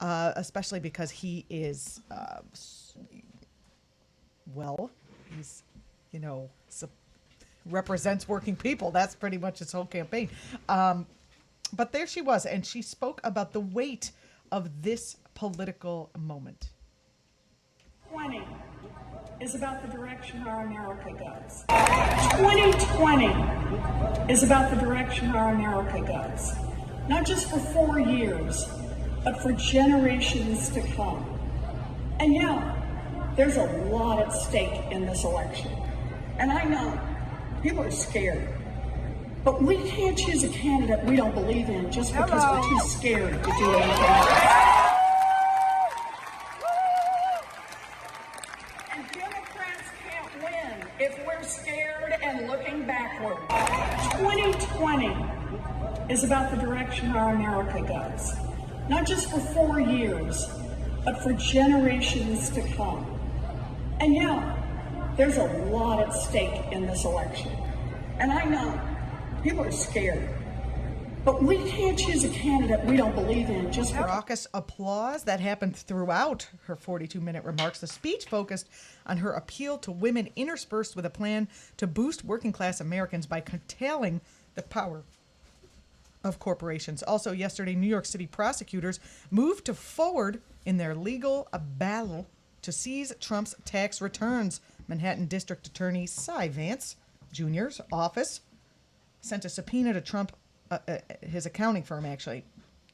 especially because he is, he's, represents working people. That's pretty much his whole campaign. But there she was, and she spoke about the weight of this political moment. 20 is about the direction our America goes. 2020 is about the direction our America goes. Not just for 4 years, but for generations to come. And yeah, there's a lot at stake in this election. And I know people are scared. But we can't choose a candidate we don't believe in just because we're too scared to do anything else. And Democrats can't win if we're scared and looking backward. 2020 is about the direction our America goes. Not just for 4 years, but for generations to come. And yeah, there's a lot at stake in this election. And I know people are scared. But we can't choose a candidate we don't believe in just for... Raucous applause that happened throughout her 42-minute remarks. The speech focused on her appeal to women, interspersed with a plan to boost working-class Americans by curtailing the power of corporations. Also yesterday, New York City prosecutors moved forward in their legal battle to seize Trump's tax returns. Manhattan District Attorney Cy Vance Jr.'s office sent a subpoena to Trump, his accounting firm actually,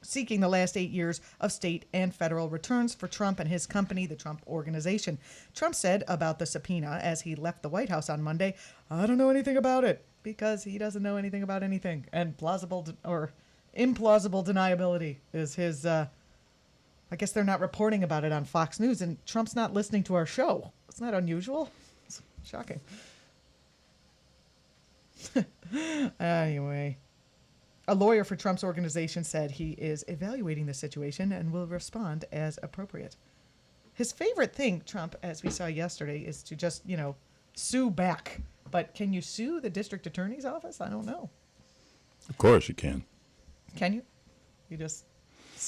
seeking the last 8 years of state and federal returns for Trump and his company, the Trump Organization. Trump said about the subpoena as he left the White House on Monday, "I don't know anything about it," because he doesn't know anything about anything. And plausible or implausible deniability is his, I guess they're not reporting about it on Fox News, and Trump's not listening to our show. Isn't that unusual? It's shocking. Anyway, a lawyer for Trump's organization said he is evaluating the situation and will respond as appropriate. His favorite thing, Trump, as we saw yesterday, is to just, sue back. But can you sue the district attorney's office? I don't know. Of course you can. Can you? You just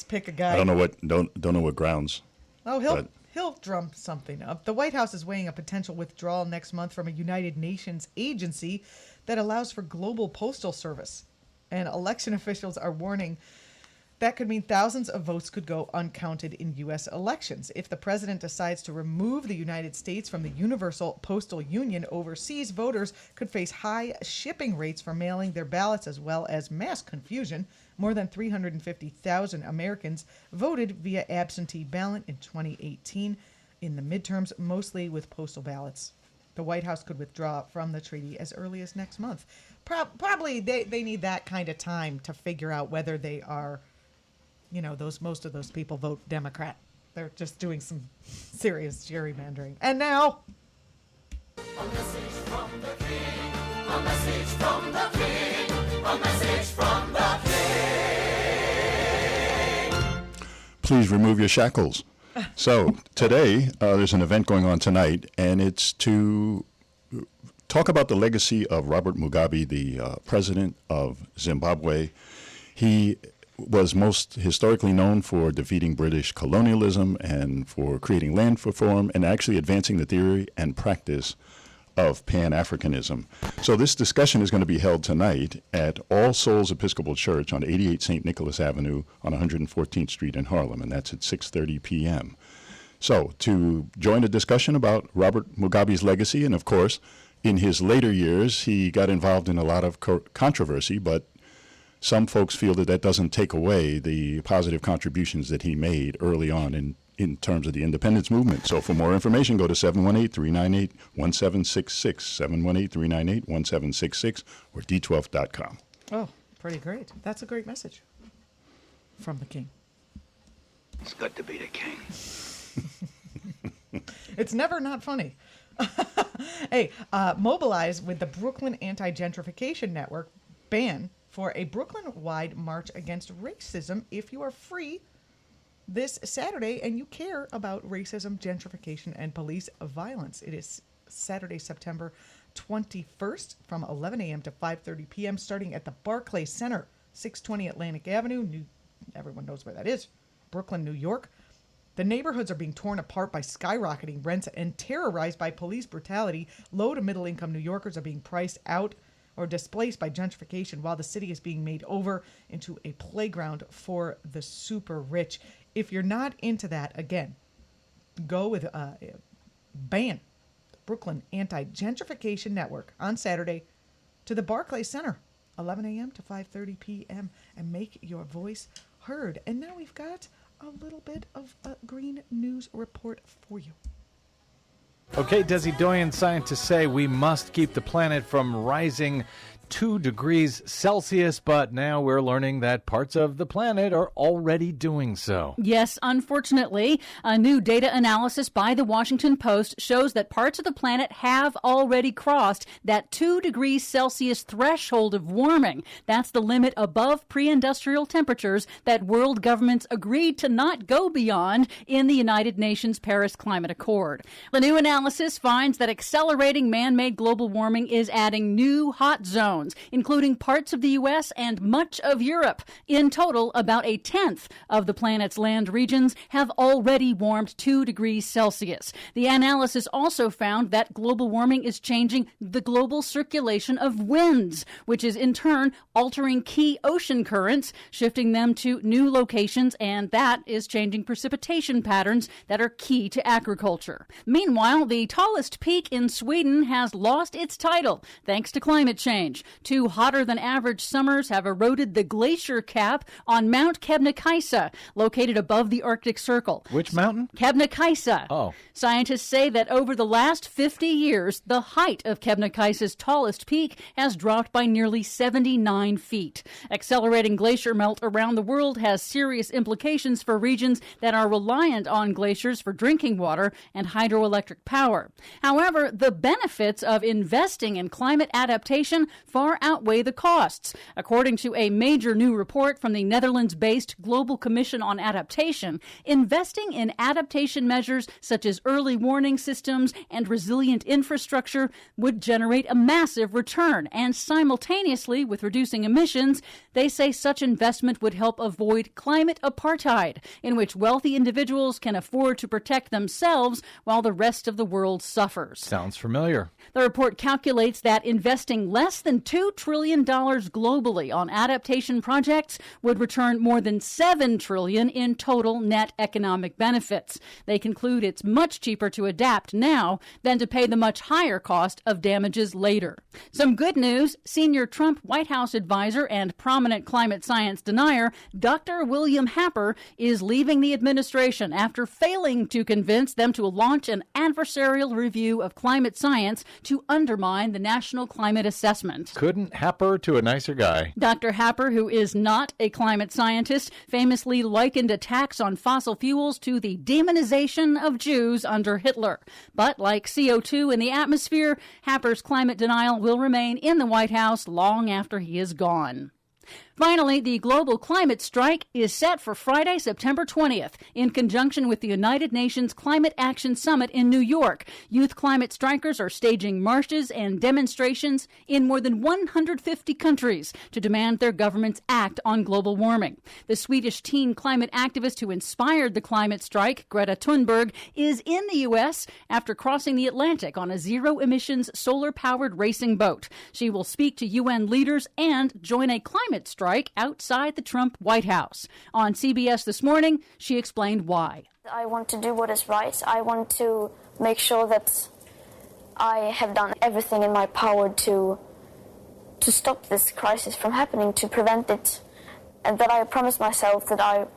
pick a guy. I don't know what grounds. Oh, he'll drum something up. The White House is weighing a potential withdrawal next month from a United Nations agency that allows for global postal service. And election officials are warning that could mean thousands of votes could go uncounted in U.S. elections. If the president decides to remove the United States from the Universal Postal Union, overseas voters could face high shipping rates for mailing their ballots as well as mass confusion. More than 350,000 Americans voted via absentee ballot in 2018 in the midterms, mostly with postal ballots. The White House could withdraw from the treaty as early as next month. Probably they need that kind of time to figure out whether they are, most of those people vote Democrat. They're just doing some serious gerrymandering. And now... A message from the King, a message from the King, a message from the King. Please remove your shackles. So today, there's an event going on tonight, and it's to talk about the legacy of Robert Mugabe, the president of Zimbabwe. He was most historically known for defeating British colonialism and for creating land reform and actually advancing the theory and practice of Pan-Africanism. So this discussion is going to be held tonight at All Souls Episcopal Church on 88 St. Nicholas Avenue on 114th Street in Harlem, and that's at 6:30 p.m. So to join a discussion about Robert Mugabe's legacy, and of course, in his later years, he got involved in a lot of controversy, but some folks feel that doesn't take away the positive contributions that he made early on in terms of the independence movement. So for more information, go to 718-398-1766, 718-398-1766, or d12.com. Oh, pretty great. That's a great message from the King. It's good to be the king. It's never not funny. Hey, mobilize with the Brooklyn Anti-Gentrification Network ban for a Brooklyn-wide march against racism if you are free this Saturday and you care about racism, gentrification, and police violence. It is Saturday, September 21st from 11 a.m. to 5:30 p.m. starting at the Barclay Center, 620 Atlantic Avenue. Everyone knows where that is. Brooklyn, New York. The neighborhoods are being torn apart by skyrocketing rents and terrorized by police brutality. Low to middle income New Yorkers are being priced out or displaced by gentrification while the city is being made over into a playground for the super rich. If you're not into that, again, go with BAN, the Brooklyn Anti-Gentrification Network, on Saturday to the Barclays Center, 11 a.m. to 5:30 p.m., and make your voice heard. And now we've got a little bit of a green news report for you. Okay, Desi Doyen, scientists say we must keep the planet from rising 2 degrees Celsius, but now we're learning that parts of the planet are already doing so. Yes, unfortunately, a new data analysis by the Washington Post shows that parts of the planet have already crossed that 2 degrees Celsius threshold of warming. That's the limit above pre-industrial temperatures that world governments agreed to not go beyond in the United Nations Paris Climate Accord. The new analysis finds that accelerating man-made global warming is adding new hot zones, including parts of the U.S. and much of Europe. In total, about a tenth of the planet's land regions have already warmed 2 degrees Celsius. The analysis also found that global warming is changing the global circulation of winds, which is in turn altering key ocean currents, shifting them to new locations, and that is changing precipitation patterns that are key to agriculture. Meanwhile, the tallest peak in Sweden has lost its title thanks to climate change. 2 hotter-than-average summers have eroded the glacier cap on Mount Kebnekaise, located above the Arctic Circle. Which mountain? Kebnekaise. Oh. Scientists say that over the last 50 years, the height of Kebnekaise's tallest peak has dropped by nearly 79 feet. Accelerating glacier melt around the world has serious implications for regions that are reliant on glaciers for drinking water and hydroelectric power. However, the benefits of investing in climate adaptation far outweigh the costs. According to a major new report from the Netherlands-based Global Commission on Adaptation, investing in adaptation measures such as early warning systems and resilient infrastructure would generate a massive return, and simultaneously with reducing emissions, they say such investment would help avoid climate apartheid, in which wealthy individuals can afford to protect themselves while the rest of the world suffers. Sounds familiar. The report calculates that investing less than $2 trillion globally on adaptation projects would return more than $7 trillion in total net economic benefits. They conclude it's much cheaper to adapt now than to pay the much higher cost of damages later. Some good news: senior Trump White House advisor and prominent climate science denier Dr. William Happer is leaving the administration after failing to convince them to launch an adversarial review of climate science to undermine the National Climate Assessment. Couldn't Happer to a nicer guy. Dr. Happer, who is not a climate scientist, famously likened attacks on fossil fuels to the demonization of Jews under Hitler. But like CO2 in the atmosphere, Happer's climate denial will remain in the White House long after he is gone. Finally, the global climate strike is set for Friday, September 20th, in conjunction with the United Nations Climate Action Summit in New York. Youth climate strikers are staging marches and demonstrations in more than 150 countries to demand their governments act on global warming. The Swedish teen climate activist who inspired the climate strike, Greta Thunberg, is in the U.S. after crossing the Atlantic on a zero-emissions solar-powered racing boat. She will speak to UN leaders and join a climate strike outside the Trump White House. On CBS This Morning, she explained why. I want to do what is right. I want to make sure that I have done everything in my power to stop this crisis from happening, to prevent it, and that I promise myself that I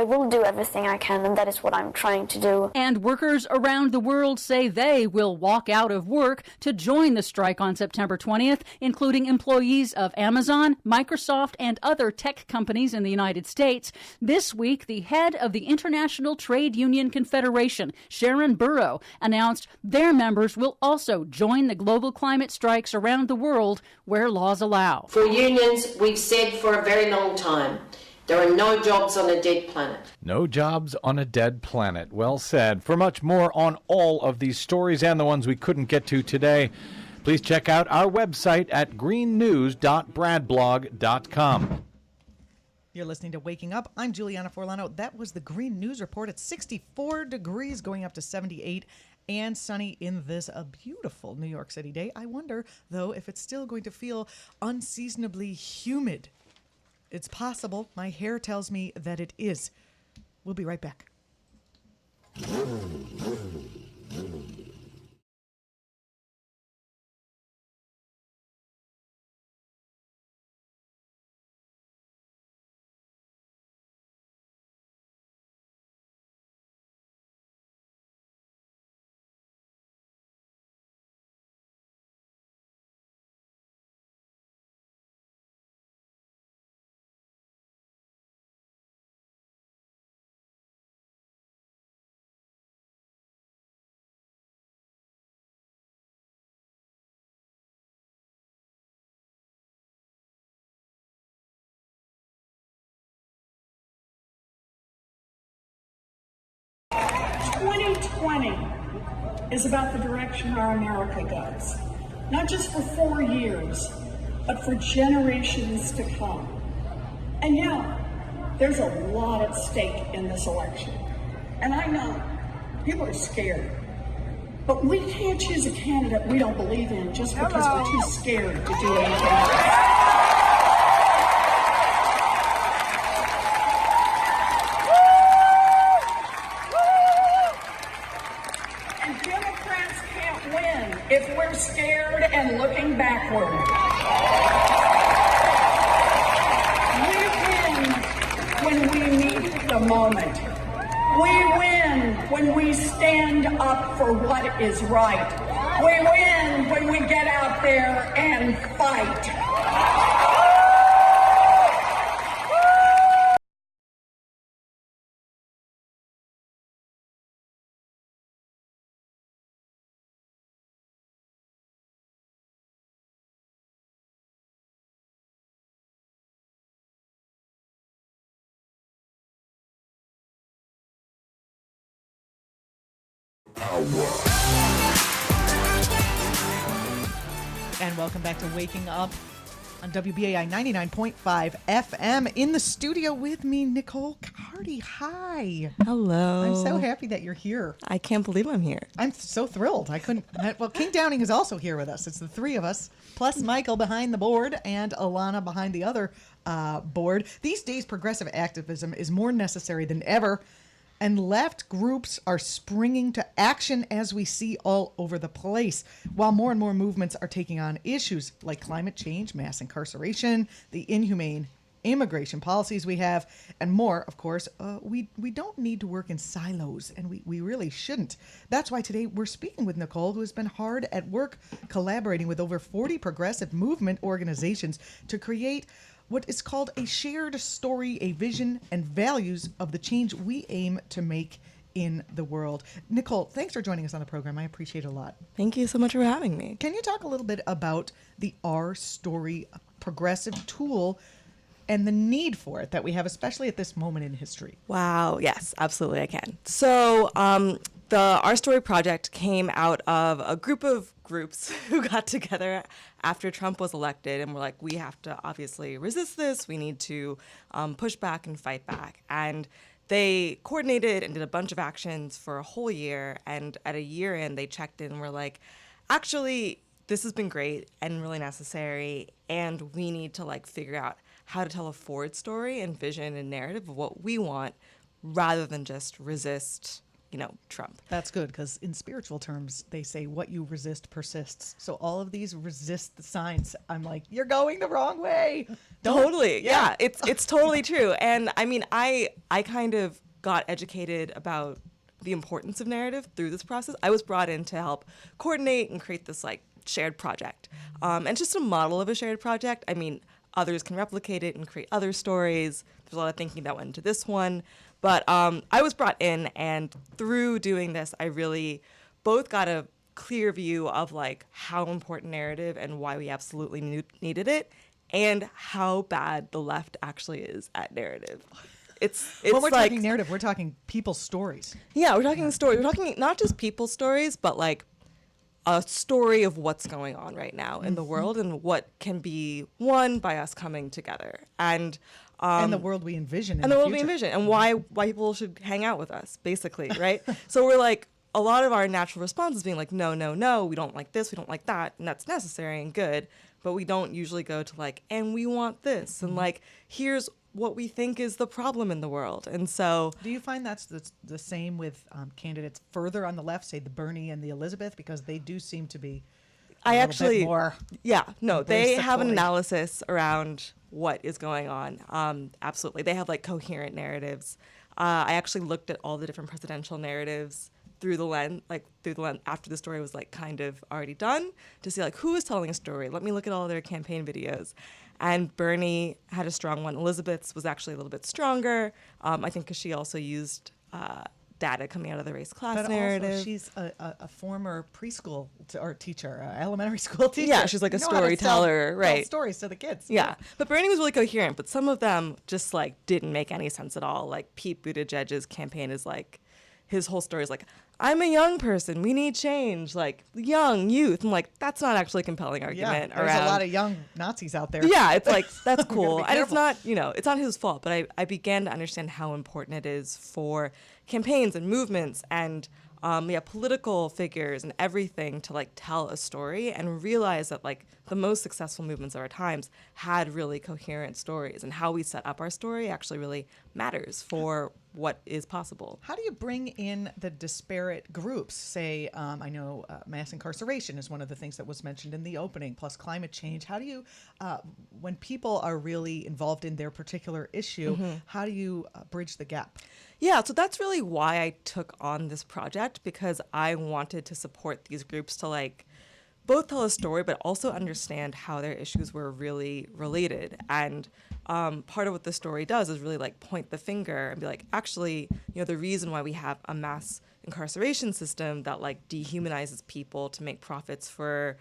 will do everything I can, and that is what I'm trying to do. And workers around the world say they will walk out of work to join the strike on September 20th, including employees of Amazon, Microsoft, and other tech companies in the United States. This week, the head of the International Trade Union Confederation, Sharon Burrow, announced their members will also join the global climate strikes around the world where laws allow. For unions, we've said for a very long time, there are no jobs on a dead planet. No jobs on a dead planet. Well said. For much more on all of these stories and the ones we couldn't get to today, please check out our website at greennews.bradblog.com. You're listening to Waking Up. I'm Juliana Forlano. That was the Green News Report. It's 64 degrees going up to 78 and sunny in this beautiful New York City day. I wonder, though, if it's still going to feel unseasonably humid. It's possible. My hair tells me that it is. We'll be right back. Is about the direction our America goes. Not just for 4 years, but for generations to come. And yeah, there's a lot at stake in this election. And I know people are scared. But we can't choose a candidate we don't believe in just because we're too scared to do anything else. If we're scared and looking backward. We win when we meet the moment. We win when we stand up for what is right. We win when we get out there and fight. And welcome back to Waking Up on WBAI 99.5 FM. In the studio with me, Nicole Carty. Hi. Hello. I'm so happy that you're here. I can't believe I'm here. I'm so thrilled. I couldn't. Well, King Downing is also here with us. It's the three of us, plus Michael behind the board and Alana behind the other board. These days, progressive activism is more necessary than ever. And left groups are springing to action, as we see all over the place, while more and more movements are taking on issues like climate change, mass incarceration, the inhumane immigration policies we have, and more. Of course, we don't need to work in silos, and we really shouldn't. That's why today we're speaking with Nicole, who has been hard at work collaborating with over 40 progressive movement organizations to create what is called a shared story, a vision and values of the change we aim to make in the world. Nicole, thanks for joining us on the program. I appreciate it a lot. Thank you so much for having me. Can you talk a little bit about the Our Story progressive tool and the need for it that we have, especially at this moment in history? Wow. Yes, absolutely I can. So the Our Story project came out of a group of groups who got together after Trump was elected and were like, we have to obviously resist this. We need to push back and fight back. And they coordinated and did a bunch of actions for a whole year. And at a year in, they checked in and were like, actually, this has been great and really necessary. And we need to figure out how to tell a forward story and vision and narrative of what we want rather than just resist Trump. That's good, because in spiritual terms, they say what you resist persists. So all of these resist the signs. I'm like, you're going the wrong way. Totally. Yeah. It's totally true. And I mean, I kind of got educated about the importance of narrative through this process. I was brought in to help coordinate and create this shared project. And just a model of a shared project. I mean, others can replicate it and create other stories. There's a lot of thinking that went into this one. But I was brought in, and through doing this, I really both got a clear view of how important narrative and why we absolutely needed it, and how bad the left actually is at narrative. It's when we're talking narrative, we're talking people's stories. Yeah, we're talking story. We're talking not just people's stories, but a story of what's going on right now in the world and what can be won by us coming together. And And the world we envision. And the world we envision, and why people should hang out with us, basically, right? So we're like, a lot of our natural response is being like, no, no, no, we don't like this, we don't like that, and that's necessary and good, but we don't usually go to like, and we want this, and like, here's what we think is the problem in the world. And so, do you find that's the same with candidates further on the left, say the Bernie and the Elizabeth, because they do seem to be bit more they have an analysis around what is going on. Absolutely, they have like coherent narratives. I actually looked at all the different presidential narratives through the lens after the story was like kind of already done, to see like who is telling a story. Let me look at all their campaign videos. And Bernie had a strong one. Elizabeth's was actually a little bit stronger. I think because she also used data coming out of the race class narrative. Also she's a former preschool or teacher, elementary school teacher. Yeah, she's like a storyteller, right? Tell stories to the kids. Yeah, but Bernie was really coherent, but some of them just like didn't make any sense at all. Like Pete Buttigieg's campaign is like, his whole story is like, I'm a young person, we need change, like young youth. I'm like, that's not actually a compelling argument. There's a lot of young Nazis out there. Yeah, it's like, that's cool. And it's not, it's not his fault, but I began to understand how important it is for campaigns and movements and political figures and everything to like tell a story, and realize that like the most successful movements of our times had really coherent stories, and how we set up our story actually really matters for what is possible. How do you bring in the disparate groups? Say, I know mass incarceration is one of the things that was mentioned in the opening, plus climate change. How do you, when people are really involved in their particular issue, how do you bridge the gap? Yeah, so that's really why I took on this project, because I wanted to support these groups to like both tell a story, but also understand how their issues were really related. And part of what the story does is really like point the finger and be like, actually, the reason why we have a mass incarceration system that like dehumanizes people to make profits for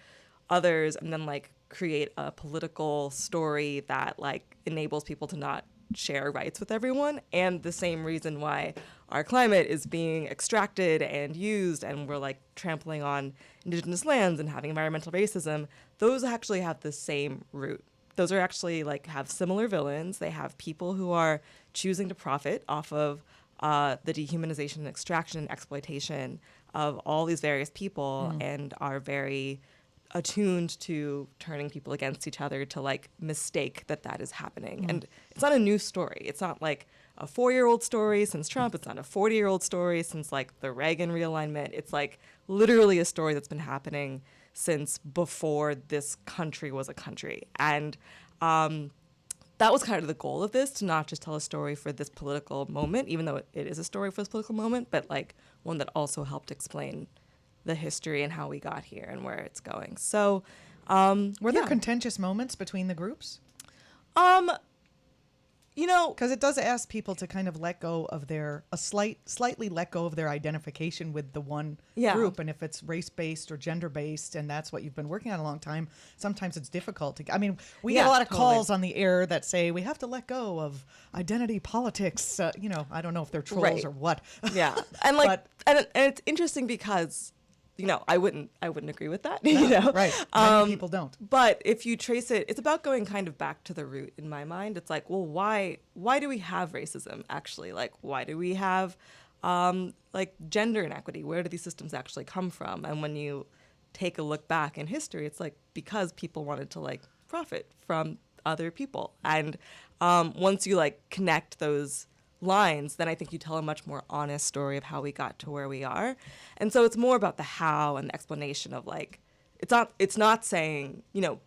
others, and then like create a political story that like enables people to not share rights with everyone, and the same reason why our climate is being extracted and used, and we're like trampling on indigenous lands and having environmental racism, those actually have the same root. Those are actually like have similar villains. They have people who are choosing to profit off of the dehumanization and extraction and exploitation of all these various people, and are very attuned to turning people against each other to like mistake that is happening. And it's not a new story. It's not like a 4-year-old story since Trump. It's not a 40-year-old story since like the Reagan realignment. It's like literally a story that's been happening since before this country was a country. And that was kind of the goal of this, to not just tell a story for this political moment, even though it is a story for this political moment, but like one that also helped explain the history and how we got here and where it's going. So, were there contentious moments between the groups? Because it does ask people to kind of let go of slightly let go of their identification with the one group. And if it's race-based or gender-based, and that's what you've been working on a long time, sometimes it's difficult to, we get a lot of calls on the air that say we have to let go of identity politics. I don't know if they're trolls or what. Yeah. And like, and it's interesting because, I wouldn't agree with that. Right. Many people don't. But if you trace it, it's about going kind of back to the root in my mind. It's like, well, why do we have racism actually? Like, why do we have like gender inequity? Where do these systems actually come from? And when you take a look back in history, it's like because people wanted to like profit from other people. And once you like connect those lines, then I think you tell a much more honest story of how we got to where we are. And so it's more about the how and the explanation of like, it's not saying,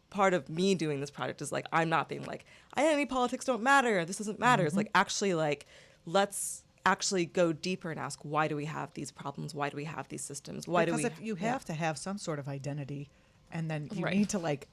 part of me doing this project is like, I'm not being like, identity politics don't matter, this doesn't matter. It's like, actually like, let's actually go deeper and ask, why do we have these problems? Why do we have these systems? Because if you have to have some sort of identity, and then you need to like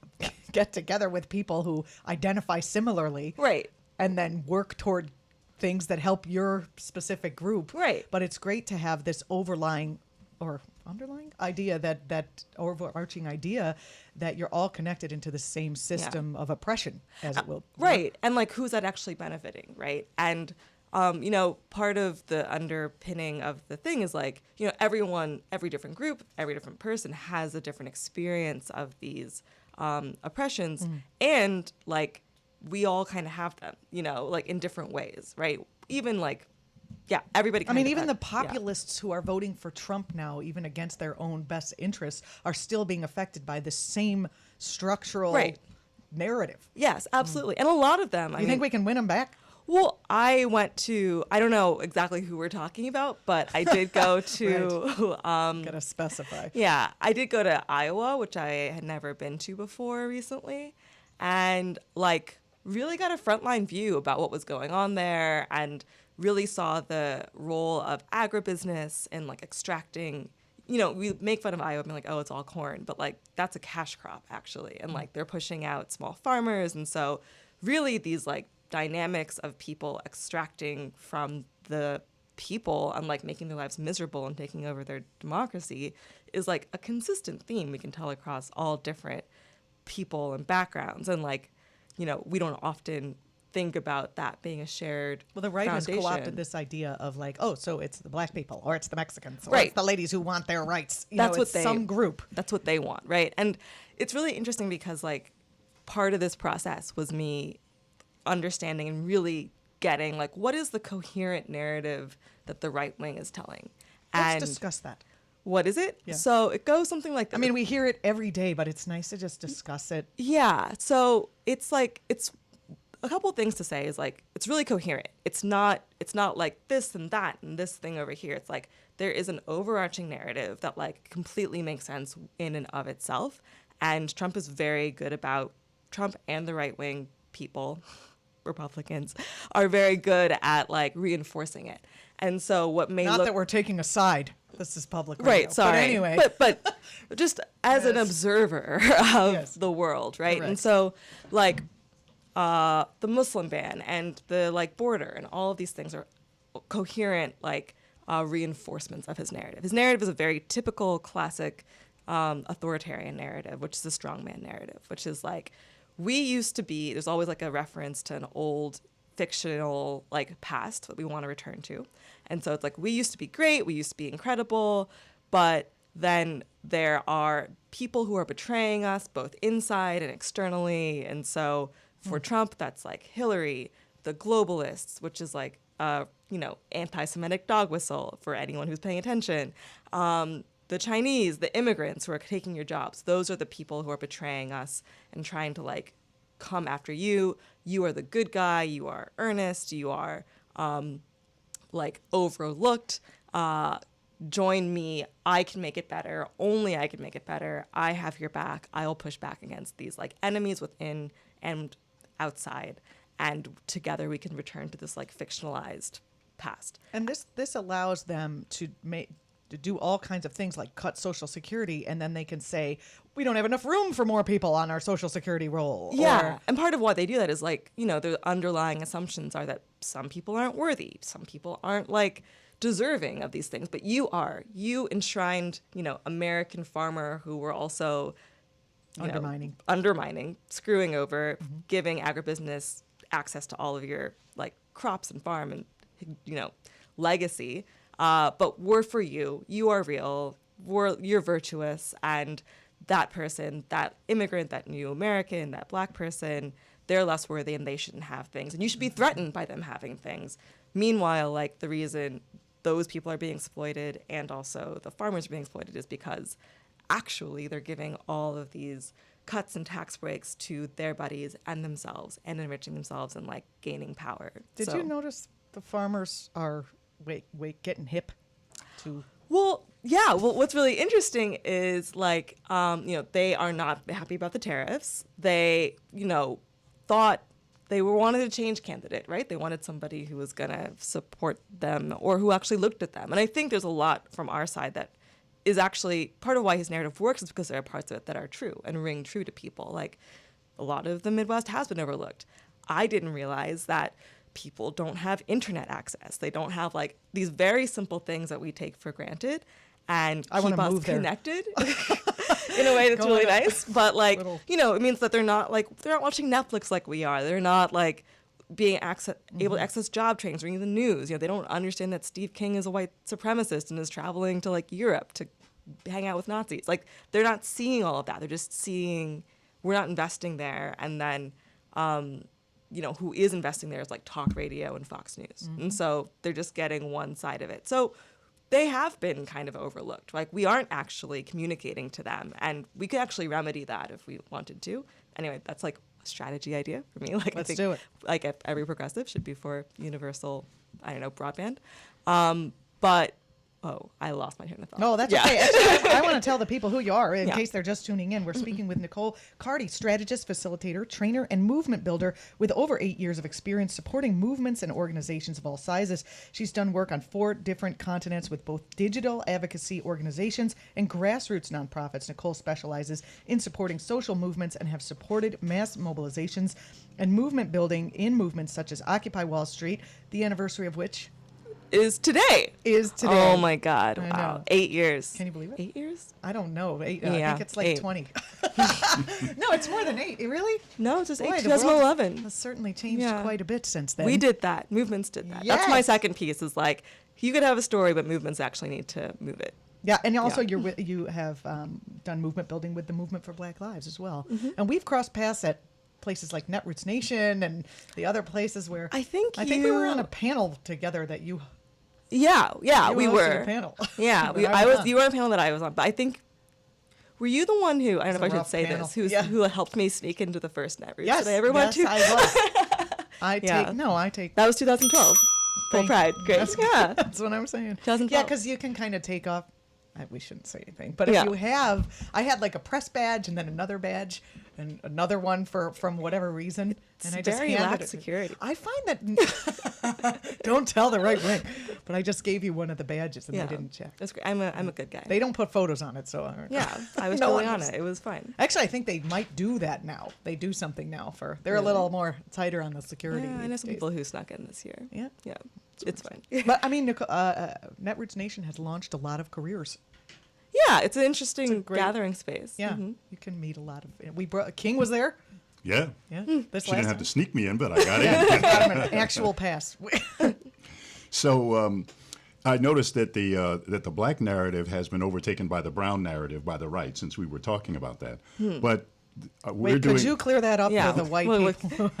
get together with people who identify similarly. Right. And then work toward things that help your specific group. Right. But it's great to have this overlying or underlying idea, that overarching idea that you're all connected into the same system of oppression, as it will. Right. And like, who's that actually benefiting? Right. And, part of the underpinning of the thing is like, every different group, every different person has a different experience of these oppressions. And like, we all kind of have them, like in different ways, right? Even like, yeah, everybody. I mean, even the populists who are voting for Trump now, even against their own best interests, are still being affected by the same structural narrative. Yes, absolutely. And a lot of them. You think we can win them back? Well, I don't know exactly who we're talking about, but I did go to. Gotta specify. Yeah, I did go to Iowa, which I had never been to before recently, and like really got a frontline view about what was going on there, and really saw the role of agribusiness and like extracting. We make fun of Iowa being like, oh, it's all corn, but like that's a cash crop actually, and like they're pushing out small farmers, and so really these like dynamics of people extracting from the people and like making their lives miserable and taking over their democracy is like a consistent theme we can tell across all different people and backgrounds. And like, we don't often think about that being a shared the right foundation. has co-opted this idea of like, oh, so it's the black people or it's the Mexicans or right. it's the ladies who want their rights. That's what some group. That's what they want, right? And it's really interesting because like part of this process was me understanding and really getting like what is the coherent narrative that the right wing is telling. Let's discuss that. What is it? Yeah. So it goes something like this. I mean, we hear it every day, but it's nice to just discuss it. Yeah. So it's a couple of things to say is like it's really coherent. It's not like this and that and this thing over here. It's like there is an overarching narrative that like completely makes sense in and of itself. And Trump is very good about Trump and the right wing people. Republicans are very good at like reinforcing it. And so what may not look that we're taking a side. This is public radio. right, sorry. But anyway. But just as an observer of the world, right? Correct. And so like the Muslim ban and the like border and all of these things are coherent like reinforcements of his narrative. His narrative is a very typical classic authoritarian narrative, which is a strongman narrative, which is like we used to be, there's always like a reference to an old fictional like past that we want to return to. And so it's like, we used to be great, we used to be incredible, but then there are people who are betraying us both inside and externally. And so for Trump, that's like Hillary, the globalists, which is like, anti-Semitic dog whistle for anyone who's paying attention. The Chinese, the immigrants who are taking your jobs, those are the people who are betraying us and trying to like come after you. You are the good guy. You are earnest. You are like overlooked. Join me. I can make it better. Only I can make it better. I have your back. I will push back against these like enemies within and outside. And together we can return to this like fictionalized past. And this allows them to do all kinds of things like cut Social Security, and then they can say, we don't have enough room for more people on our Social Security roll. Yeah, and part of why they do that is like, the underlying assumptions are that some people aren't worthy, some people aren't like deserving of these things, but you are. You enshrined, American farmer who were also undermining, screwing over, giving agribusiness access to all of your like crops and farm and legacy. But we're for you. You are real. You're virtuous. And that person, that immigrant, that new American, that black person, they're less worthy and they shouldn't have things. And you should be threatened by them having things. Meanwhile, like the reason those people are being exploited and also the farmers are being exploited is because actually they're giving all of these cuts and tax breaks to their buddies and themselves and enriching themselves and like gaining power. Did you notice the farmers are getting hip to? Well, yeah. Well, what's really interesting is like, they are not happy about the tariffs. They, thought they wanted a change candidate, right? They wanted somebody who was going to support them or who actually looked at them. And I think there's a lot from our side that is actually part of why his narrative works is because there are parts of it that are true and ring true to people. Like a lot of the Midwest has been overlooked. I didn't realize that people don't have internet access. They don't have like these very simple things that we take for granted and keep us connected in a way that's really nice. But like, it means that they're not watching Netflix like we are. They're not like being able to access job trainings, reading the news. They don't understand that Steve King is a white supremacist and is traveling to like Europe to hang out with Nazis. Like they're not seeing all of that. They're just seeing we're not investing there. And then who is investing there is like talk radio and Fox News. And so they're just getting one side of it. So they have been kind of overlooked. Like, we aren't actually communicating to them, and we could actually remedy that if we wanted to. Anyway, that's like a strategy idea for me. Like, Let's I think do it. like every progressive should be for universal, broadband. But I lost my train of thought. No, that's okay. Actually, I want to tell the people who you are in case they're just tuning in. We're speaking with Nicole Carty, strategist, facilitator, trainer, and movement builder with over 8 years of experience supporting movements and organizations of all sizes. She's done work on 4 different continents with both digital advocacy organizations and grassroots nonprofits. Nicole specializes in supporting social movements and have supported mass mobilizations and movement building in movements such as Occupy Wall Street, the anniversary of which Is today. Oh my God. I Wow. know. 8 years. Can you believe it? 8 years? I don't know. I Yeah, think it's like 8. 20. No, it's more than 8. Really? No, it's just Boy, 8, the world 2011. has certainly changed Yeah. quite a bit since then. We did that. Movements did that. That's my Yes. second piece is like, you could have a story, but movements actually need to move it. Yeah, and also Yeah. you have done movement building with the Movement for Black Lives as well. Mm-hmm. And we've crossed paths at places like Netroots Nation and the other places where I think we were you- on a panel together that you Yeah, You we hosted were. a panel. Yeah, That I I was was. on. You were on a panel that I was on, but I think were you the one who I don't know a if I should rough say panel. this Yeah. who helped me sneak into the first Netroots Yes, that I ever went yes, to? I was. I Yeah. take That was 2012. Full Thank pride. you. Great. That's, Yeah. that's what I'm saying. 2012. Yeah, because you can kind of take off. We shouldn't say anything, but if Yeah. you have, I had like a press badge and then another badge and another one from whatever reason, and I just very handed lax it. security. I find that don't tell the right wing, but I just gave you one of the badges and Yeah. they didn't check. That's great. I'm a good guy. They don't put photos on it, so Yeah, I was No totally one on was- it. It was fine. Actually, I think they might do that now. They do something now for. They're a little more tighter on the security. Yeah, I know these some days. people who snuck in this year. Yeah. Yeah. It's fine. But I mean, Netroots Nation has launched a lot of careers. Yeah, it's an interesting great- gathering space. Yeah, Mhm. you can meet a lot of. We brought King was there. Yeah. Yeah, this She last didn't have time. to sneak me in, but I got in. Got him an actual pass. So I noticed that the black narrative has been overtaken by the brown narrative by the right, since we were talking about that. But we're Wait, doing could you clear that up Yeah. for the white Well, people?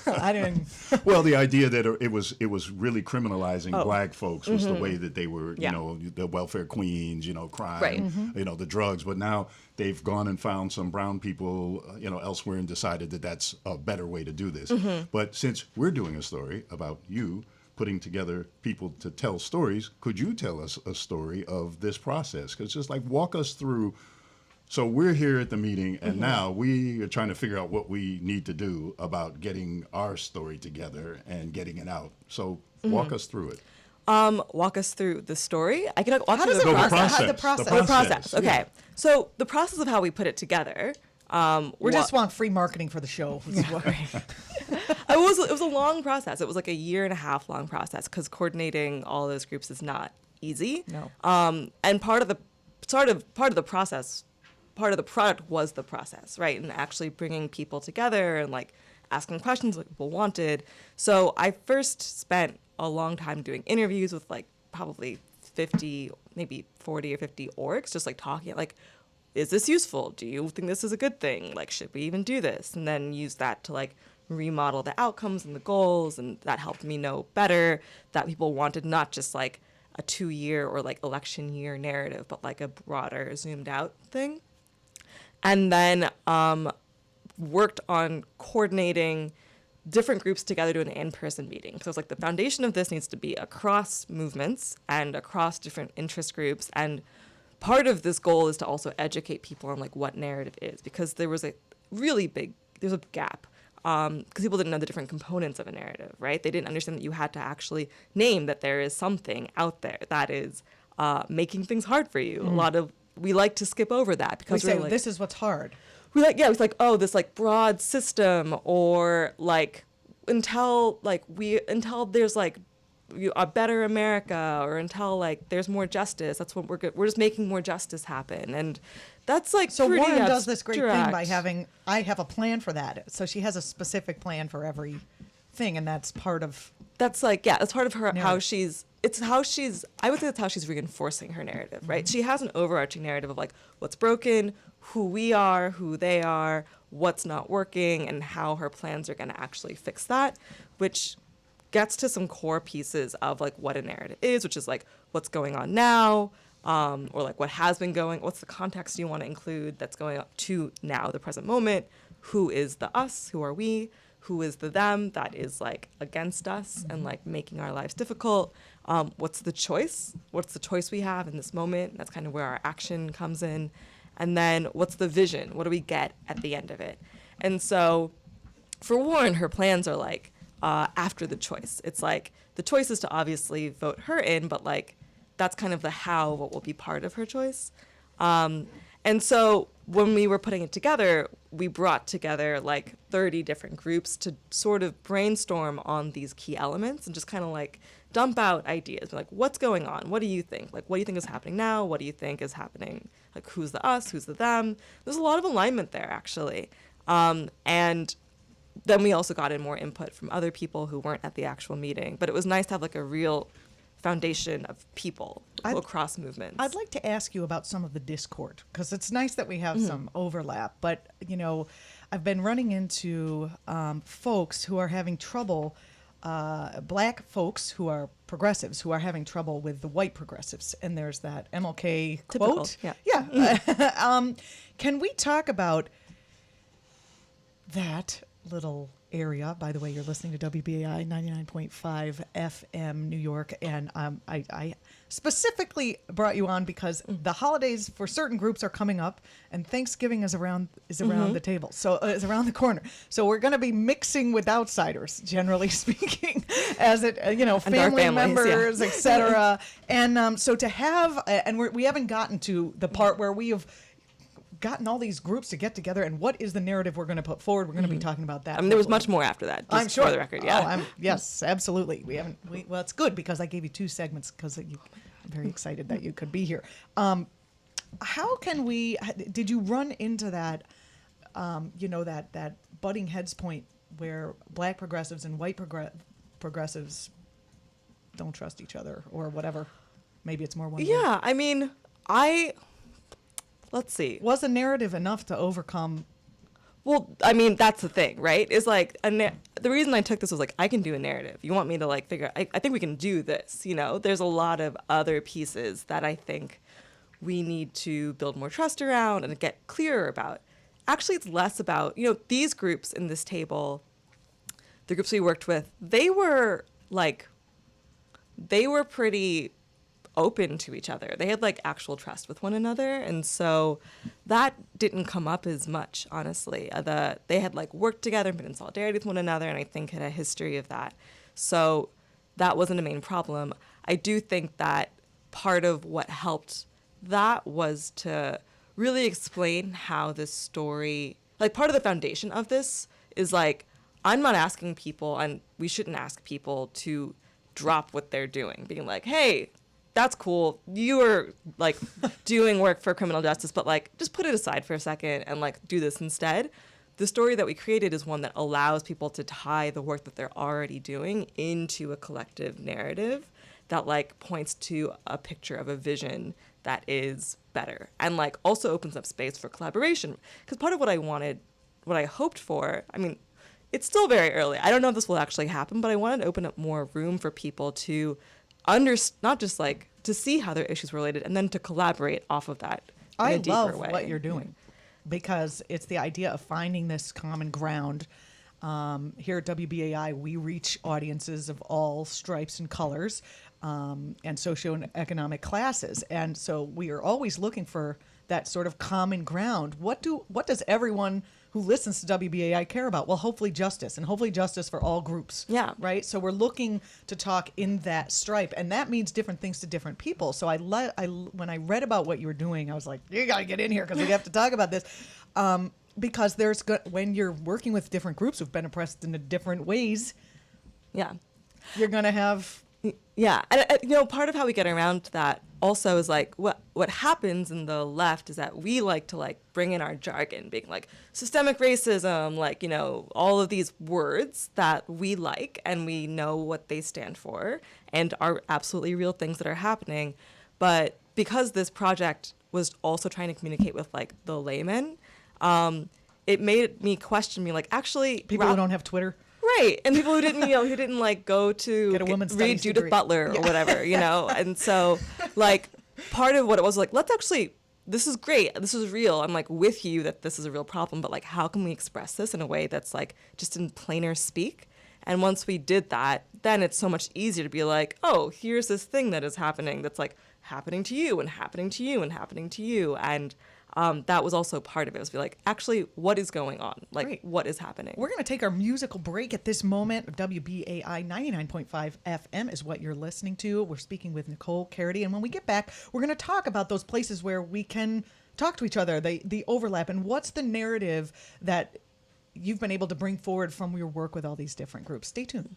I didn't. well. The idea that it was really criminalizing Oh. black folks was the way that they were, Yeah. the welfare queens, crime, Right. the drugs. But now they've gone and found some brown people, elsewhere and decided that that's a better way to do this. But since we're doing a story about you putting together people to tell stories, could you tell us a story of this process? Because just like walk us through. So we're here at the meeting, and now we are trying to figure out what we need to do about getting our story together and getting it out. So walk us through it. Walk us through the story. I can walk How through does the it No, the process? process. The process. The process. Yeah. Okay. So the process of how we put it together. We just want free marketing for the show. This is what It was a long process. It was like a 1.5 year long process because coordinating all those groups is not easy. No. And part of the process, part of the product was the process, right? And actually bringing people together and like asking questions what people wanted. So I first spent a long time doing interviews with like probably 50, maybe 40 or 50 orgs, just like talking like, is this useful? Do you think this is a good thing? Like, should we even do this? And then use that to like remodel the outcomes and the goals. And that helped me know better that people wanted not just like a 2-year or like election year narrative, but like a broader zoomed out thing. And then worked on coordinating different groups together to an in-person meeting. So it's like the foundation of this needs to be across movements and across different interest groups. And part of this goal is to also educate people on like what narrative is, because there was a there's a gap because people didn't know the different components of a narrative, right? They didn't understand that you had to actually name that there is something out there that is making things hard for you. We like to skip over that because we say we're like, this is what's hard. it's like, oh, this like broad system, or like until there's like a better America, or until like there's more justice. That's what we're just making more justice happen. And that's like So pretty Warren does this great thing by abstract. I have a plan for that. So she has a specific plan for every thing, and that's part of. That's like, yeah, that's part of her how Narrative. she's it's how she's, I would say that's how she's reinforcing her narrative, right? She has an overarching narrative of like what's broken, who we are, who they are, what's not working, and how her plans are going to actually fix that, which gets to some core pieces of like what a narrative is, which is like what's going on now, or like what has been going, what's the context you want to include that's going up to now, the present moment, who is the us, who are we, who is the them that is like against us and like making our lives difficult, what's the choice we have in this moment, that's kind of where our action comes in, and then what's the vision, what do we get at the end of it. And so for Warren, her plans are like after the choice. It's like the choice is to obviously vote her in, but like that's kind of the how, what will be part of her choice. And so when we were putting it together, we brought together like 30 different groups to sort of brainstorm on these key elements and just kind of like dump out ideas. Like, what's going on? What do you think? Like, what do you think is happening now? What do you think is happening? Like, who's the us? Who's the them? There's a lot of alignment there, actually. And then we also got in more input from other people who weren't at the actual meeting. But it was nice to have like a real foundation of people across movements. I'd like to ask you about some of the discord, because it's nice that we have some overlap. But, you know, I've been running into folks who are having trouble, black folks who are progressives, who are having trouble with the white progressives. And there's that MLK Typical, quote. yeah. Can we talk about that little area? By the way, you're listening to WBAI 99.5 FM New York, and I specifically brought you on because the holidays for certain groups are coming up, and Thanksgiving is around the table, so is around the corner. So we're going to be mixing with outsiders, generally speaking, as it family members, etc. And so to have, and we haven't gotten to the part where we have gotten all these groups to get together, and what is the narrative we're going to put forward. We're going to be talking about that. I mean, there was much more after that. I'm sure. For the record, yeah. Yes, absolutely. Well, it's good because I gave you 2 segments because I'm very excited that you could be here. How can we? Did you run into that? That butting heads point where black progressives and white progressives don't trust each other, or whatever. Maybe it's more one. Yeah, I mean, let's see. Was the narrative enough to overcome? Well, I mean, that's the thing, right? Is like the reason I took this was like, I can do a narrative. You want me to like figure? I think we can do this. You know, there's a lot of other pieces that I think we need to build more trust around and get clearer about. Actually, it's less about these groups in this table. The groups we worked with, they were pretty open to each other. They had like actual trust with one another, and so that didn't come up as much, honestly. They had like worked together and been in solidarity with one another, and I think had a history of that. So that wasn't a main problem. I do think that part of what helped that was to really explain how this story, like part of the foundation of this is like, I'm not asking people, and we shouldn't ask people to drop what they're doing, being like, hey, that's cool. You are like doing work for criminal justice, but like just put it aside for a second and like do this instead. The story that we created is one that allows people to tie the work that they're already doing into a collective narrative that like points to a picture of a vision that is better and like also opens up space for collaboration. Because part of what I wanted, what I hoped for, I mean, it's still very early. I don't know if this will actually happen, but I wanted to open up more room for people to not just like to see how their issues were related and then to collaborate off of that in a deeper way. I love what you're doing because it's the idea of finding this common ground. Here at WBAI, we reach audiences of all stripes and colors and socioeconomic classes. And so we are always looking for that sort of common ground. What does everyone who listens to WBAI care about? Well, hopefully justice, and hopefully justice for all groups. Yeah. Right? So we're looking to talk in that stripe, and that means different things to different people. So when I read about what you were doing, I was like, you got to get in here because we have to talk about this. Because when you're working with different groups who've been oppressed in different ways, yeah, you're going to have Yeah, and part of how we get around that also is like what happens in the left is that we like to like bring in our jargon, being like systemic racism, like all of these words that we like and we know what they stand for and are absolutely real things that are happening. But because this project was also trying to communicate with like the layman, it made me question me like actually People who don't have Twitter. Right, and people who didn't, who didn't like go to Get a women's read studies Judith degree. Butler or whatever, and so like part of what it was like, let's actually, this is great, this is real. I'm like with you that this is a real problem, but like how can we express this in a way that's like just in plainer speak? And once we did that, then it's so much easier to be like, oh, here's this thing that is happening that's like happening to you and happening to you and happening to you, and that was also part of it. Was be like, actually, what is going on? Like, Great. what is happening? We're going to take our musical break at this moment. WBAI 99.5 FM is what you're listening to. We're speaking with Nicole Carty. And when we get back, we're going to talk about those places where we can talk to each other, the overlap, and what's the narrative that you've been able to bring forward from your work with all these different groups. Stay tuned.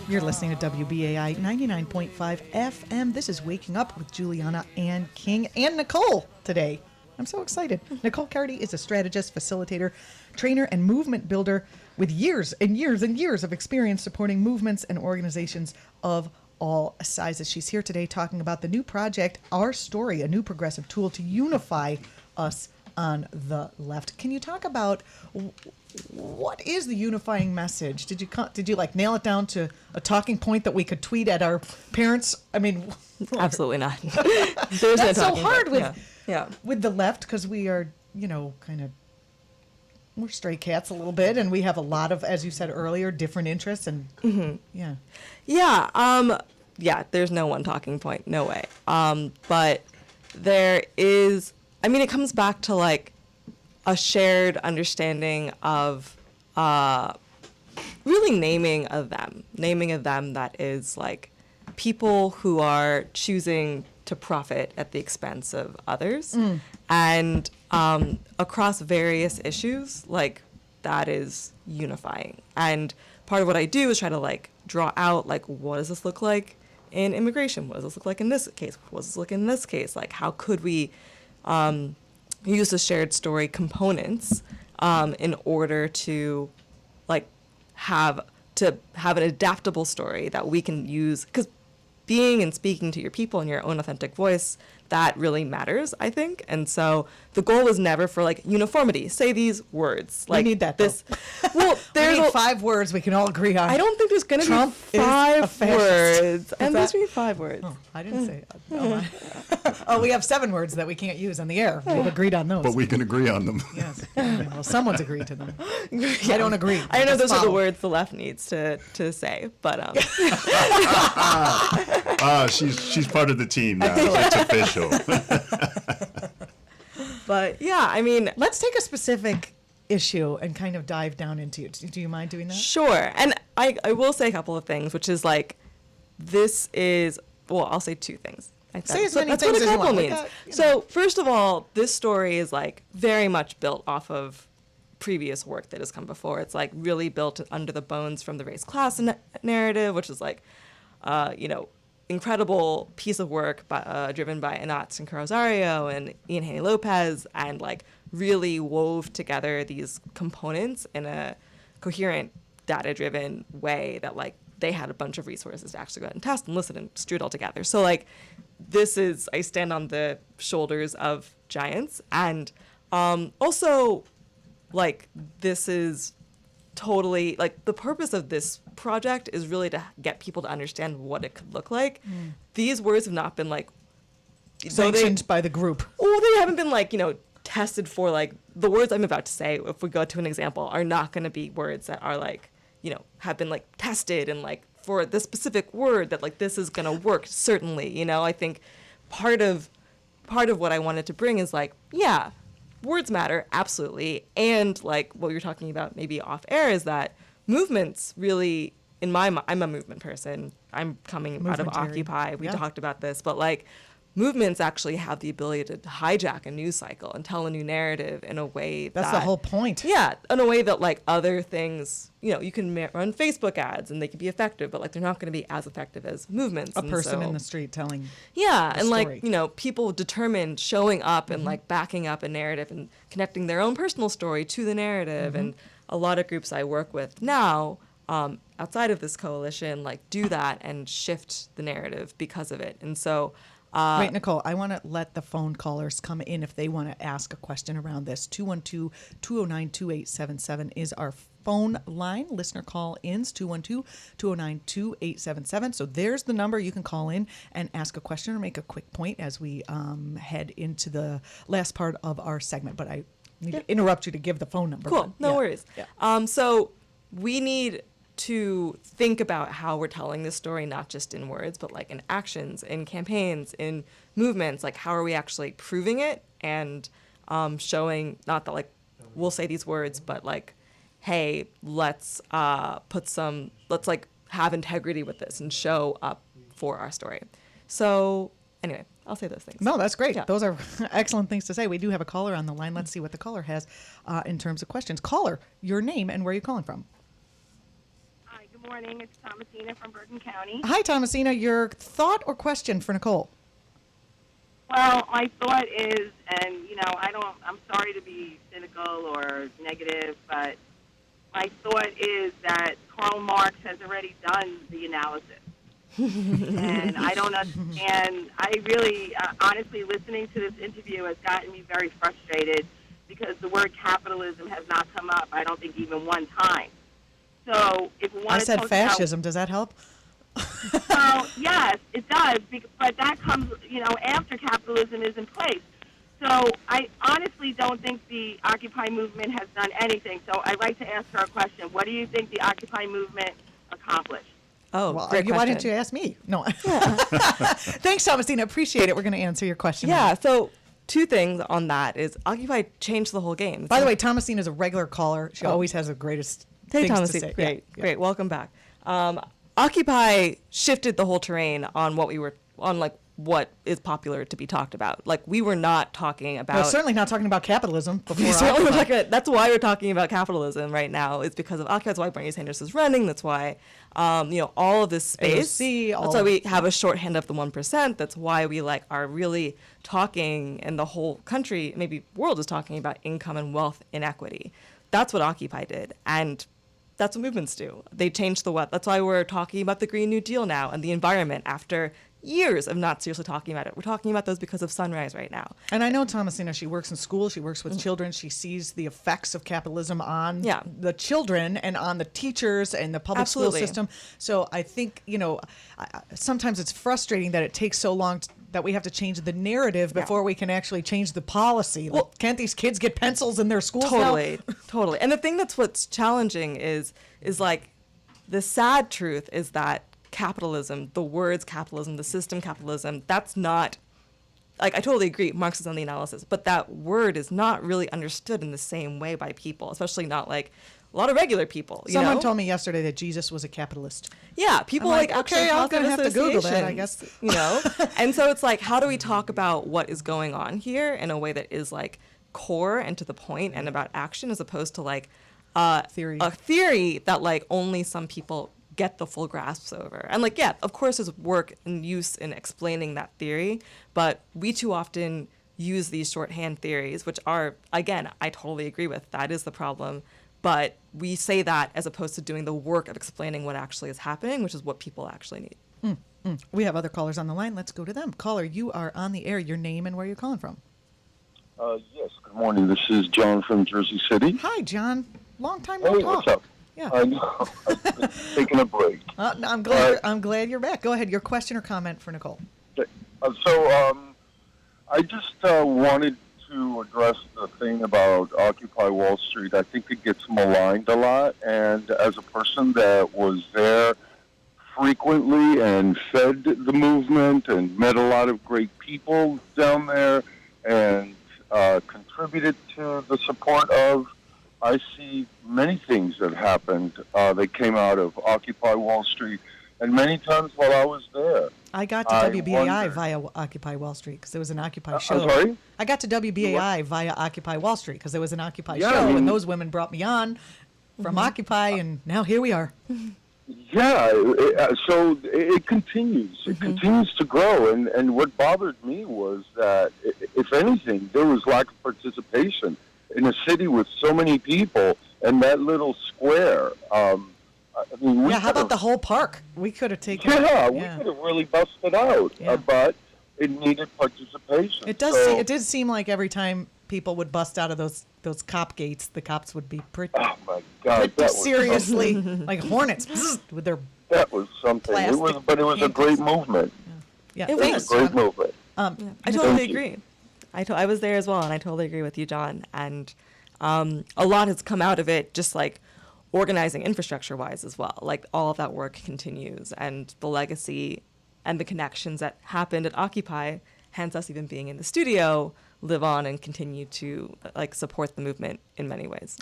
You're listening to WBAI 99.5 FM. This is Waking Up with Juliana and King and Nicole today. I'm so excited. Nicole Carty is a strategist, facilitator, trainer, and movement builder with years and years and years of experience supporting movements and organizations of all sizes. She's here today talking about the new project, Our Story, a new progressive tool to unify us on the left. Can you talk about what is the unifying message? Did you like nail it down to a talking point that we could tweet at our parents? I mean, Absolutely not. that's so hard yeah. with the left because we are, we're stray cats a little bit, and we have a lot of, as you said earlier, different interests and yeah. There's no one talking point, no way. But there is. I mean, it comes back to like a shared understanding of really naming a them that is like people who are choosing to profit at the expense of others. And across various issues, like that is unifying. And part of what I do is try to like draw out like, what does this look like in immigration? What does this look like in this case? What does this look in this case? Like, how could we use the shared story components in order to like have an adaptable story that we can use, because being and speaking to your people in your own authentic voice, that really matters, I think. And so the goal was never for like uniformity. Say these words. Like we need that. This. Well, We there's need 5 words we can all agree on. I don't think there's gonna Trump be is a 5 fascist. words. And that- there's gonna be 5 words. Oh, I didn't say. Oh, we have 7 words that we can't use on the air. We've agreed on those. But we can agree on them. Yes. Well, someone's agreed to them. I don't agree. I don't know if Just those are the follow. words the left needs to say, but She's part of the team now. It's official. but yeah, I mean, Let's take a specific issue and kind of dive down into it. Do you mind doing that? sure. And I will say a couple of things, which is like, this is, well, I'll say 2 things. Say as many that's things what a as you couple want. means. Like, So first of all, this story is like very much built off of previous work that has come before. It's like really built under the bones from the race class narrative, which is like, incredible piece of work driven by Anat Rosario and Ian Haney Lopez, and like really wove together these components in a coherent, data-driven way that like they had a bunch of resources to actually go out and test and listen and strew it all together. So like, this is, I stand on the shoulders of giants. And also, like, this is totally, like, the purpose of this project is really to get people to understand what it could look like. These words have not been, like, Sanctioned by the group. well, they haven't been, like, tested for, like, the words I'm about to say, if we go to an example, are not going to be words that are, like, have been, like, tested and, like, for the specific word that, like, this is going to work, certainly, I think part of what I wanted to bring is, like, yeah, words matter, absolutely, and, like, what you're talking about maybe off air is that movements really, in my mind, I'm a movement person, I'm coming out of Movementarian. Occupy, we Yeah. talked about this, but, like, movements actually have the ability to hijack a news cycle and tell a new narrative in a way That's that, the whole point. yeah, in a way that like other things, you can run Facebook ads and they can be effective, but like they're not going to be as effective as movements. A And person so- in the street telling. yeah, and story. like, people determined showing up and like backing up a narrative and connecting their own personal story to the narrative. And a lot of groups I work with now, outside of this coalition, like do that and shift the narrative because of it. And so, Wait, Nicole, I want to let the phone callers come in if they want to ask a question around this. 212-209-2877 is our phone line. Listener call-ins, 212-209-2877. So there's the number. You can call in and ask a question or make a quick point as we head into the last part of our segment. But I need to interrupt you to give the phone number. cool, but no yeah. worries. Yeah. So we need to think about how we're telling this story, not just in words, but like in actions, in campaigns, in movements. Like, how are we actually proving it and showing, not that like we'll say these words, but like, hey, let's like have integrity with this and show up for our story. So anyway, I'll say those things. No, that's great. Yeah. Those are excellent things to say. We do have a caller on the line. Let's see what the caller has in terms of questions. Caller, your name and where are you calling from? Hi, good morning. It's Thomasina from Bergen County. Hi, Thomasina. Your thought or question for Nicole? Well, my thought is, and I'm sorry to be cynical or negative, but my thought is that Karl Marx has already done the analysis. And I don't understand. I really, honestly, listening to this interview has gotten me very frustrated because the word capitalism has not come up, I don't think, even one time. So if we want I to said talk fascism. Does that help? Well, yes, it does, but that comes, after capitalism is in place. So I honestly don't think the Occupy movement has done anything. So I'd like to ask her a question. What do you think the Occupy movement accomplished? Oh, Well, great why question. didn't you ask me? No. Thanks, Thomasina. Appreciate it. We're going to answer your question. Yeah, so 2 things on that is Occupy changed the whole game. By the So- way, Thomasina is a regular caller. She always has the greatest Hey, things Thomas, to say. great, Yeah. great. Welcome back. Occupy shifted the whole terrain on what is popular to be talked about. Like, we were not talking about. We're certainly not talking about capitalism. Before We certainly were Occupy. talking about, that's why we're talking about capitalism right now. Is because of Occupy. That's why Bernie Sanders is running. That's why, all of this space. AOC, all that's why of- we have a shorthand of the 1%. That's why we are really talking, and the whole country, maybe world, is talking about income and wealth inequity. That's what Occupy did, and that's what movements do. They changed the what. That's why we're talking about the Green New Deal now and the environment after years of not seriously talking about it. We're talking about those because of Sunrise right now. And I know Thomasina, she works in school, she works with children, she sees the effects of capitalism on the children and on the teachers and the public school system. So I think, sometimes it's frustrating that it takes so long that we have to change the narrative before we can actually change the policy. Well, can't these kids get pencils in their schools now? Totally. And the thing what's challenging is like the sad truth is that capitalism, the words capitalism, the system capitalism, that's not, like, I totally agree, Marx is on the analysis, but that word is not really understood in the same way by people, especially not like a lot of regular people. Someone told me yesterday that Jesus was a capitalist. Yeah, people actually okay, I'm going to have to Google that, I guess. And so it's like, how do we talk about what is going on here in a way that is like core and to the point and about action, as opposed to like a theory that like only some people get the full grasps over. And like, yeah, of course there's work and use in explaining that theory, but we too often use these shorthand theories, which are, again, I totally agree with, that is the problem, but we say that as opposed to doing the work of explaining what actually is happening, which is what people actually need. We have other callers on the line. Let's go to them. Caller, you are on the air. Your name and where you're calling from. Yes, good morning. This is John from Jersey City. Hi, John. Long time no talk. What's up? Yeah. I know. I've been taking a break. I'm glad you're back. Go ahead. Your question or comment for Nicole. I just wanted to address the thing about Occupy Wall Street. I think it gets maligned a lot, and as a person that was there frequently and fed the movement and met a lot of great people down there and contributed to the support of, I see many things that happened that came out of Occupy Wall Street, and many times while I was there. I got to WBAI via Occupy Wall Street because there was an Occupy show. I'm sorry? I got to WBAI via Occupy Wall Street because there was an Occupy show, and those women brought me on from Occupy, and now here we are. Yeah, so it continues. It continues to grow, and what bothered me was that, if anything, there was lack of participation in a city with so many people and that little square. I mean, how about the whole park? We could have taken. We could have really busted out, but it needed participation. It does. It did seem like every time people would bust out of those cop gates, the cops would be pretty. Oh my God! Pretty seriously, like hornets with their. That was something. It was a great movement. Yeah, it was a great movement. I totally agree. I was there as well, and I totally agree with you, John. And a lot has come out of it, just like organizing infrastructure-wise as well. Like all of that work continues, and the legacy and the connections that happened at Occupy, hence us even being in the studio, live on and continue to like support the movement in many ways.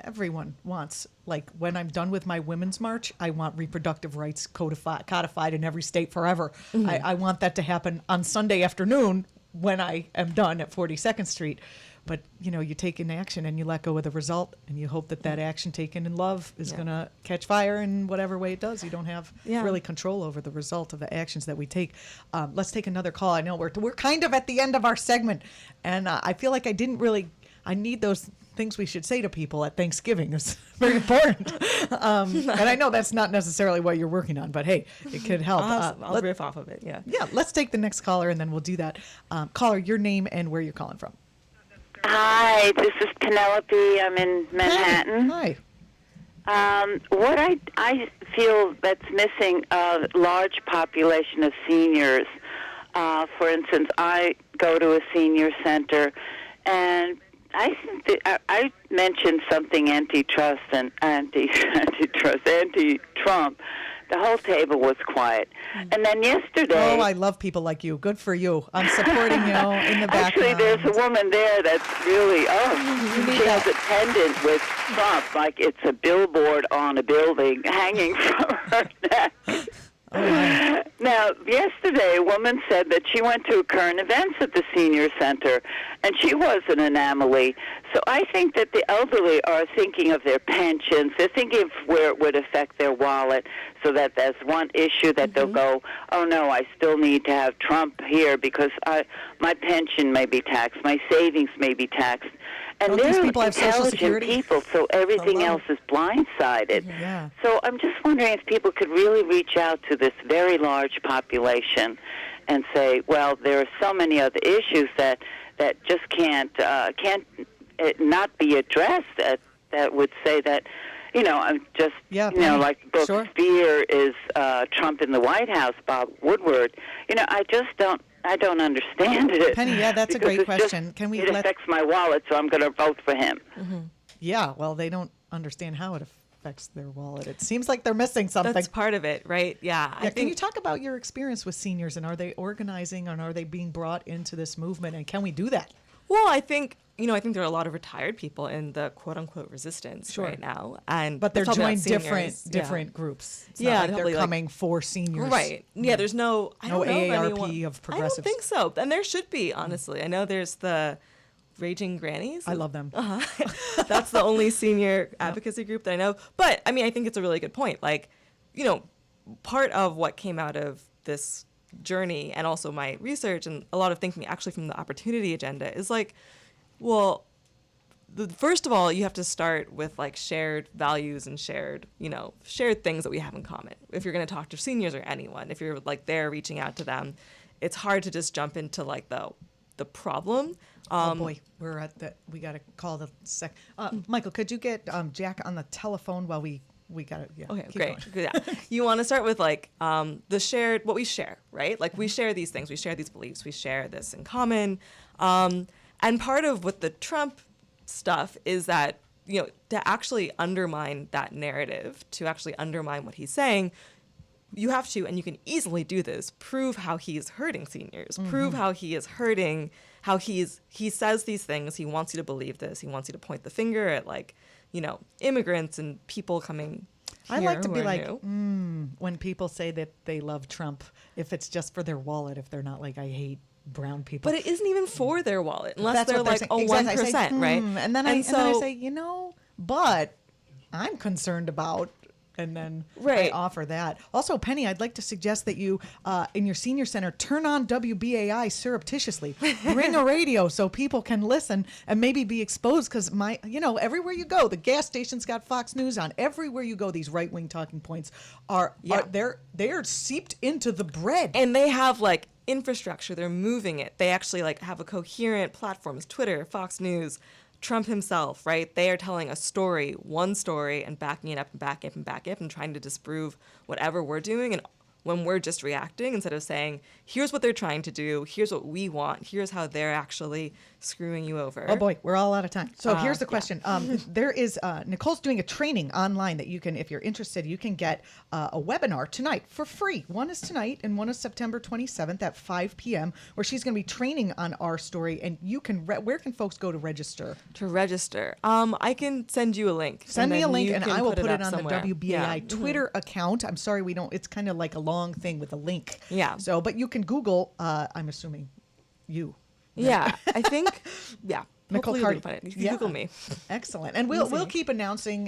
Everyone wants, like, when I'm done with my women's march, I want reproductive rights codified in every state forever. I want that to happen on Sunday afternoon when I am done at 42nd Street. But, you take an action and you let go of the result, and you hope that action taken in love is going to catch fire in whatever way it does. You don't have really control over the result of the actions that we take. Let's take another call. I know we're kind of at the end of our segment, and I feel like I need those things we should say to people at Thanksgiving. It's very important. And I know that's not necessarily what you're working on, but hey, it could help. I'll riff off of it, yeah. Yeah, let's take the next caller, and then we'll do that. Caller, your name and where you're calling from. Hi, this is Penelope. I'm in Manhattan. Hi. What I feel that's missing a large population of seniors. For instance, I go to a senior center, and I think that I mentioned something antitrust and anti-Trump. The whole table was quiet. And then yesterday... Oh, I love people like you. Good for you. I'm supporting you in the background. Actually, there's a woman there that's really... she has a pendant with Trump, like it's a billboard on a building hanging from her neck. Oh, now, yesterday, a woman said that she went to current events at the senior center, and she was an anomaly. So I think that the elderly are thinking of their pensions. They're thinking of where it would affect their wallet, so that there's one issue that they'll go, oh, no, I still need to have Trump here because my pension may be taxed, my savings may be taxed. And Don't these they're people have Social intelligent Security? people, so everything Hello. else is blindsided. Yeah. So I'm just wondering if people could really reach out to this very large population and say, well, there are so many other issues that just can't not be addressed. That would say that, I'm just, like the book Sure. Fear is Trump in the White House, Bob Woodward. I just don't understand it. Penny, yeah, that's a because great it's question. Can we it let? affects my wallet, so I'm going to vote for him. Yeah, well, they don't understand how it affects their wallet. It seems like they're missing something. That's part of it, right? Yeah. I Can think you talk about your experience with seniors, and are they organizing, and are they being brought into this movement, and can we do that? Well, I think there are a lot of retired people in the quote unquote resistance Sure. right now, and But they're probably not joined seniors. different groups. It's Yeah, not like probably, they're like- coming for seniors. Right. Yeah, there's no I No don't know of AARP anyone- of progressives. I don't think so. And there should be, honestly. I know there's the Raging Grannies. I love them. That's the only senior advocacy group that I know. But I mean, I think it's a really good point. Like, part of what came out of this journey and also my research and a lot of thinking actually from the opportunity agenda is like, well, first of all, you have to start with like shared values and shared things that we have in common. If you're going to talk to seniors or anyone, if you're like there reaching out to them, it's hard to just jump into like the problem. Oh boy, we got to call the sec. Michael, could you get Jack on the telephone while we got it? Yeah. Okay, keep great. going. Yeah. You want to start with like what we share, right? Like we share these things, we share these beliefs, we share this in common. And part of what the Trump stuff is that, to actually undermine that narrative, to actually undermine what he's saying, you have to, and you can easily do this, prove how he's hurting seniors, prove how he is hurting, how he says these things, he wants you to believe this, he wants you to point the finger at like, immigrants and people coming here I like to who be are like, new. when people say that they love Trump, if it's just for their wallet, if they're not like, I hate brown people. But it isn't even for their wallet, unless That's they're what like, saying. oh, Exactly. I say, 1%, right? And then I say, but I'm concerned about, and then I Right. offer that. Also, Penny, I'd like to suggest that you, in your senior center, turn on WBAI surreptitiously. Bring a radio so people can listen and maybe be exposed. Because everywhere you go, the gas station's got Fox News on. Everywhere you go, these right wing talking points they're seeped into the bread. And they have like infrastructure, they're moving it. They actually like have a coherent platforms, Twitter, Fox News, Trump himself, right? They are telling a story, one story, and backing it up and back it up and back it up and trying to disprove whatever we're doing. And when we're just reacting, instead of saying, here's what they're trying to do, here's what we want, here's how they're actually screwing you over. Oh boy, we're all out of time. So here's the question. There is, Nicole's doing a training online that you can, if you're interested, you can get a webinar tonight for free. One is tonight and one is September 27th at 5 p.m. where she's going to be training on our story. And you can, where can folks go to register? To register. I can send you a link. Send me a then link you and can I will put put it up on somewhere. the WBAI Yeah. Twitter account. I'm sorry, it's kind of like a long thing with a link. Yeah. So, but you can Google, I'm assuming you. Yeah, I think, yeah. Nicole Hopefully Carty. you'll find it. You can Yeah. Google me. Excellent. And we'll keep announcing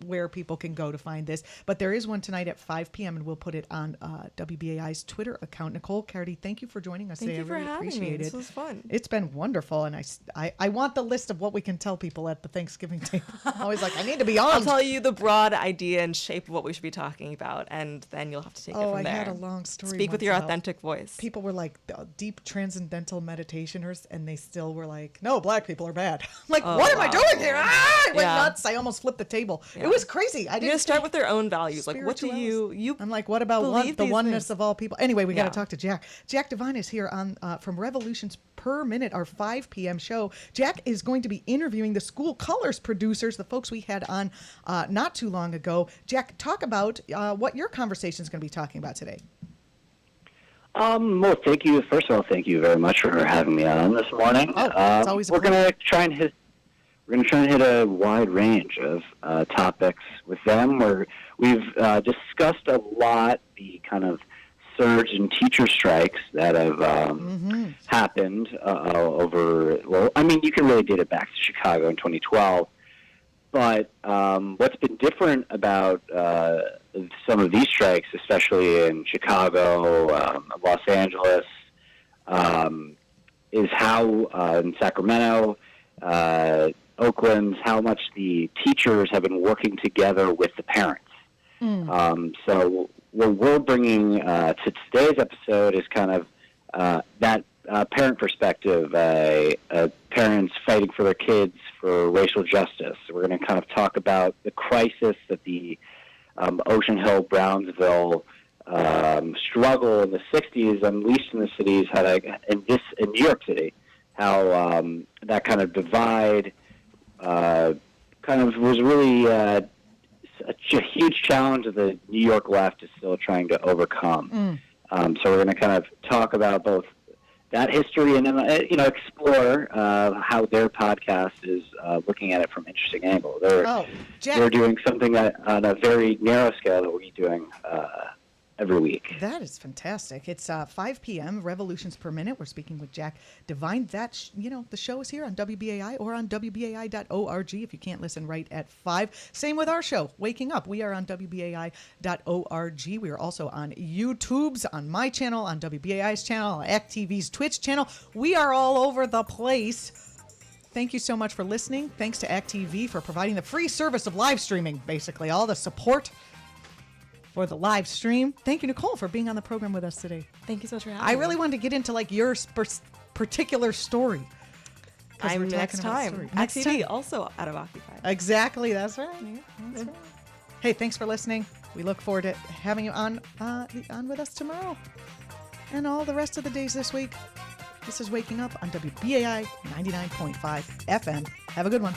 where people can go to find this. But there is one tonight at 5 p.m. and we'll put it on WBAI's Twitter account. Nicole Carty, thank you for joining us Thank today. you for I really having me. appreciate This it. was fun. It's been wonderful. And I want the list of what we can tell people at the Thanksgiving table. I'm always like, I need to be I'll armed. tell you the broad idea and shape of what we should be talking about, and then you'll have to take it from I there. had a long story. Speak with once your about- authentic voice. People were like deep transcendental meditationers, and they still were like, "No, black people are bad." I'm like, Oh, what am I wow. doing here? I went Yeah. nuts. I almost flipped the table. Yeah. It was crazy. I You didn't gotta start with their own values. Like, what do you? I'm like, what about believe the these oneness things. of all people? Anyway, we got Yeah. to talk to Jack. Jack Devine is here on from Revolutions Per Minute, our 5 p.m. show. Jack is going to be interviewing the School Colors producers, the folks we had on not too long ago. Jack, talk about what your conversation is going to be talking about today. Well, thank you. First of all, thank you very much for having me on this morning. It's always a we're going to try and hit a wide range of topics with them. We've discussed a lot the kind of surge in teacher strikes that have happened over. Well, I mean, you can really date it back to Chicago in 2012. But what's been different about some of these strikes, especially in Chicago, Los Angeles, is how in Sacramento, Oakland's, how much the teachers have been working together with the parents. So what we're bringing to today's episode is kind of that parent perspective, parents fighting for their kids for racial justice. We're going to kind of talk about the crisis that the Ocean Hill, Brownsville struggle in the 60s unleashed in the cities, in New York City, how that kind of divide kind of was really a huge challenge that the New York left is still trying to overcome. So we're going to kind of talk about both that history and then, explore how their podcast is looking at it from an interesting angle. They're doing something that on a very narrow scale that we're doing every week. That is fantastic. It's 5 p.m., Revolutions Per Minute. We're speaking with Jack Devine. The show is here on WBAI or on WBAI.org if you can't listen right at 5. Same with our show, Waking Up. We are on WBAI.org. We are also on YouTube's, on my channel, on WBAI's channel, on ActTV's Twitch channel. We are all over the place. Thank you so much for listening. Thanks to ActTV for providing the free service of live streaming, basically, all the support for the live stream. Thank you, Nicole, for being on the program with us today. Thank you so much for having me. I me. really wanted to get into your particular story. Next time. ActTV also out of Occupy. Exactly. That's right. That's right. Hey, thanks for listening. We look forward to having you on with us tomorrow and all the rest of the days this week. This is Waking Up on WBAI 99.5 FM. Have a good one.